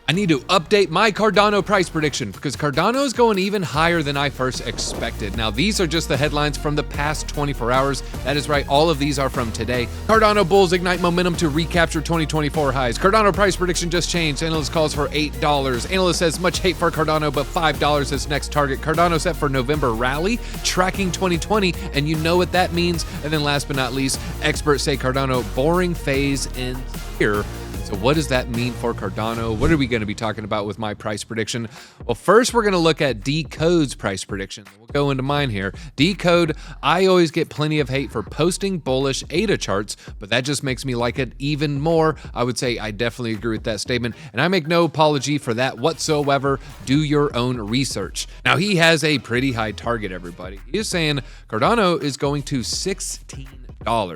I need to update my Cardano price prediction because Cardano is going even higher than I first expected. Now, these are just the headlines from the past 24 hours. That is right, all of these are from today. Cardano bulls ignite momentum to recapture 2024 highs. Cardano price prediction just changed. Analyst calls for $8. Analyst says much hate for Cardano, but $5 is next target. Cardano set for November rally, tracking 2020, and you know what that means. And then last but not least, experts say Cardano boring phase ends here. So what does that mean for Cardano? What are we going to be talking about with my price prediction? Well, first we're going to look at Decode's price prediction. We'll go into mine here. Decode, I always get plenty of hate for posting bullish ADA charts, but that just makes me like it even more. I would say I definitely agree with that statement, and I make no apology for that whatsoever. Do your own research. Now, he has a pretty high target, everybody. He is saying Cardano is going to $16.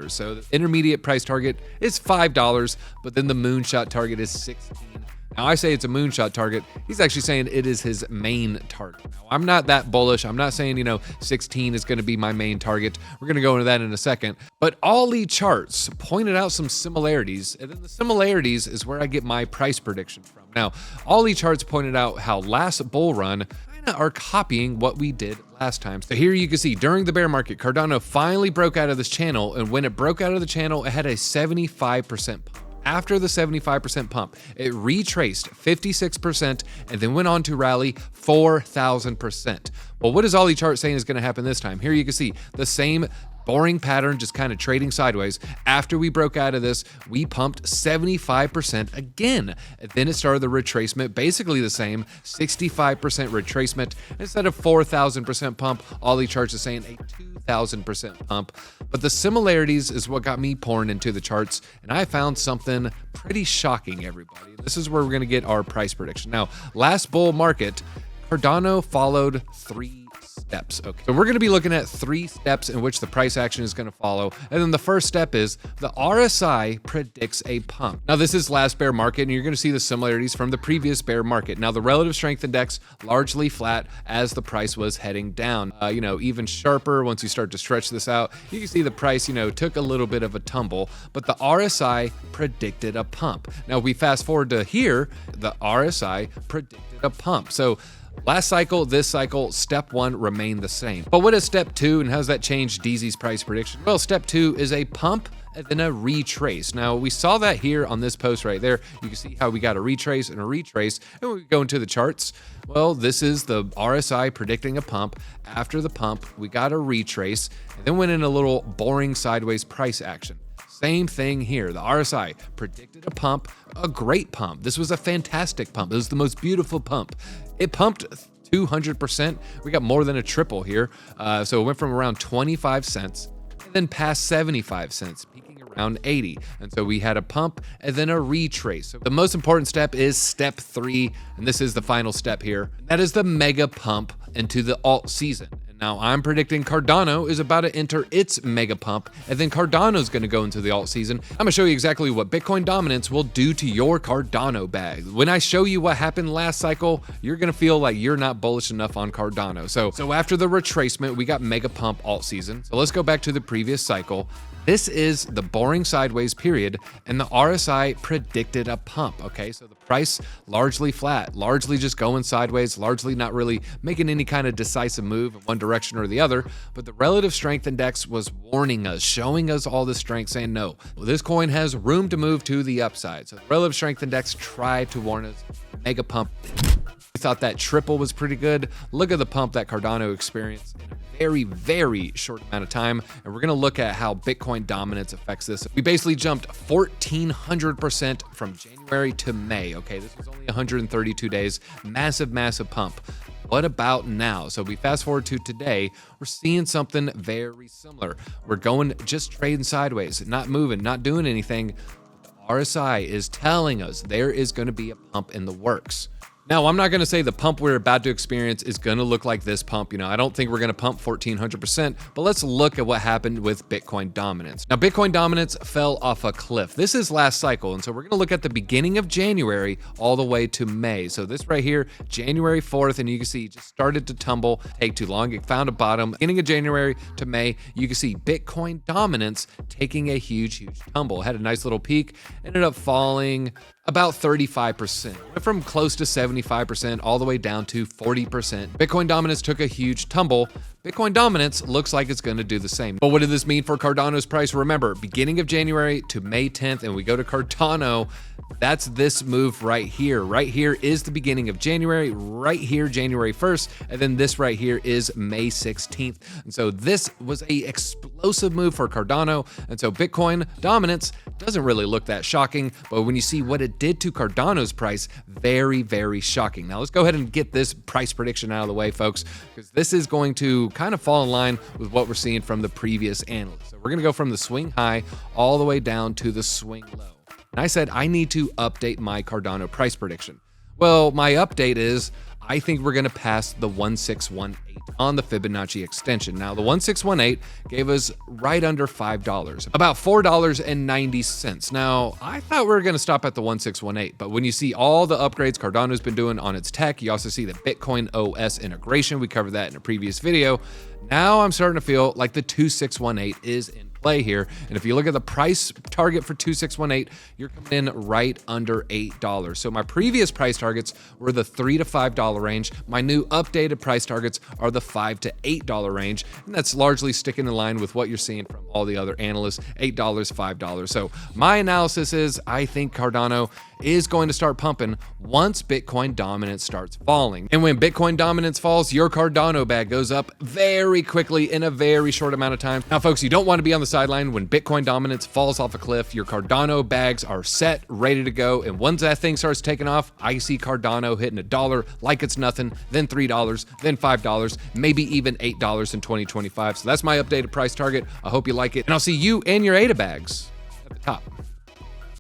So the intermediate price target is $5, but then the moonshot target is $16. Now, I say it's a moonshot target. He's actually saying it is his main target. Now, I'm not that bullish. I'm not saying, 16 is going to be my main target. We're going to go into that in a second. But Ollie Charts pointed out some similarities, and then the similarities is where I get my price prediction from. Now, Ollie Charts pointed out how last bull run are copying what we did last time. So here you can see during the bear market, Cardano finally broke out of this channel, and when it broke out of the channel, it had a 75% pump. After the 75% pump, it retraced 56% and then went on to rally 4,000%. Well, what is Ollie Chart saying is going to happen this time? Here you can see the same boring pattern, just kind of trading sideways. After we broke out of this, we pumped 75% again. And then it started the retracement, basically the same, 65% retracement. Instead of 4,000% pump, Ollie Charts is saying a 2,000% pump. But the similarities is what got me pouring into the charts, and I found something pretty shocking, everybody. This is where we're going to get our price prediction. Now, last bull market, Cardano followed 3 steps. Okay, so we're going to be looking at 3 steps in which the price action is going to follow. And then the first step is the RSI predicts a pump. Now, this is last bear market, and you're going to see the similarities from the previous bear market. Now, the relative strength index largely flat as the price was heading down. Even sharper once you start to stretch this out. You can see the price, took a little bit of a tumble, but the RSI predicted a pump. Now, we fast forward to here, the RSI predicted a pump. So last cycle, this cycle, step 1 remained the same. But what is step 2, and how does that change DZ's price prediction? Well, step 2 is a pump and then a retrace. Now, we saw that here on this post right there. You can see how we got a retrace and a retrace. And when we go into the charts, well, this is the RSI predicting a pump. After the pump, we got a retrace and then went in a little boring sideways price action. Same thing here. The RSI predicted a pump, a great pump. This was a fantastic pump. It was the most beautiful pump. It pumped 200%. We got more than a triple here. So it went from around 25 cents and then past 75 cents, peaking around 80. And so we had a pump and then a retrace. So the most important step is step 3, and this is the final step here. That is the mega pump into the alt season. Now, I'm predicting Cardano is about to enter its mega pump, and then Cardano is going to go into the alt season. I'm going to show you exactly what Bitcoin dominance will do to your Cardano bag. When I show you what happened last cycle, you're going to feel like you're not bullish enough on Cardano. So after the retracement, we got mega pump alt season. So let's go back to the previous cycle. This is the boring sideways period, and the RSI predicted a pump, okay? So the price largely flat, largely just going sideways, largely not really making any kind of decisive move in one direction or the other, but the relative strength index was warning us, showing us all the strength, saying, no, well, this coin has room to move to the upside. So the relative strength index tried to warn us, mega pump. We thought that triple was pretty good. Look at the pump that Cardano experienced in a very, very short amount of time. And we're going to look at how Bitcoin dominance affects this. We basically jumped 1,400% from January to May. Okay, this was only 132 days. Massive, massive pump. What about now? So we fast forward to today, we're seeing something very similar. We're going just trading sideways, not moving, not doing anything. The RSI is telling us there is going to be a pump in the works. Now, I'm not going to say the pump we're about to experience is going to look like this pump. I don't think we're going to pump 1,400%, but let's look at what happened with Bitcoin dominance. Now, Bitcoin dominance fell off a cliff. This is last cycle, and so we're going to look at the beginning of January all the way to May. So this right here, January 4th, and you can see it just started to tumble, take too long. It found a bottom. Beginning of January to May, you can see Bitcoin dominance taking a huge, huge tumble. Had a nice little peak, ended up falling about 35%. Went from close to 75% all the way down to 40%. Bitcoin dominance took a huge tumble. Bitcoin dominance looks like it's going to do the same. But what did this mean for Cardano's price? Remember, beginning of January to May 10th, and we go to Cardano, that's this move right here. Right here is the beginning of January, right here, January 1st, and then this right here is May 16th. And so this was a explosive move for Cardano. And so Bitcoin dominance doesn't really look that shocking, but when you see what it did to Cardano's price, very, very shocking. Now let's go ahead and get this price prediction out of the way, folks, because this is going to kind of fall in line with what we're seeing from the previous analysts. So we're gonna go from the swing high all the way down to the swing low. And I said, I need to update my Cardano price prediction. Well, my update is, I think we're gonna pass the 1618 on the Fibonacci extension. Now, the 1618 gave us right under $5, about $4.90. Now, I thought we were gonna stop at the 1618, but when you see all the upgrades Cardano's been doing on its tech, you also see the Bitcoin OS integration. We covered that in a previous video. Now I'm starting to feel like the 2618 is in play here. And if you look at the price target for 2618, you're coming in right under $8. So my previous price targets were the $3 to $5 range. My new updated price targets are the $5 to $8 range. And that's largely sticking in line with what you're seeing from all the other analysts, $8, $5. So my analysis is, I think Cardano is going to start pumping once Bitcoin dominance starts falling. And when Bitcoin dominance falls, your Cardano bag goes up very quickly in a very short amount of time. Now, folks, you don't want to be on the sideline when Bitcoin dominance falls off a cliff. Your Cardano bags are set, ready to go. And once that thing starts taking off, I see Cardano hitting $1 like it's nothing, then $3, then $5, maybe even $8 in 2025. So that's my updated price target. I hope you like it. And I'll see you and your ADA bags at the top.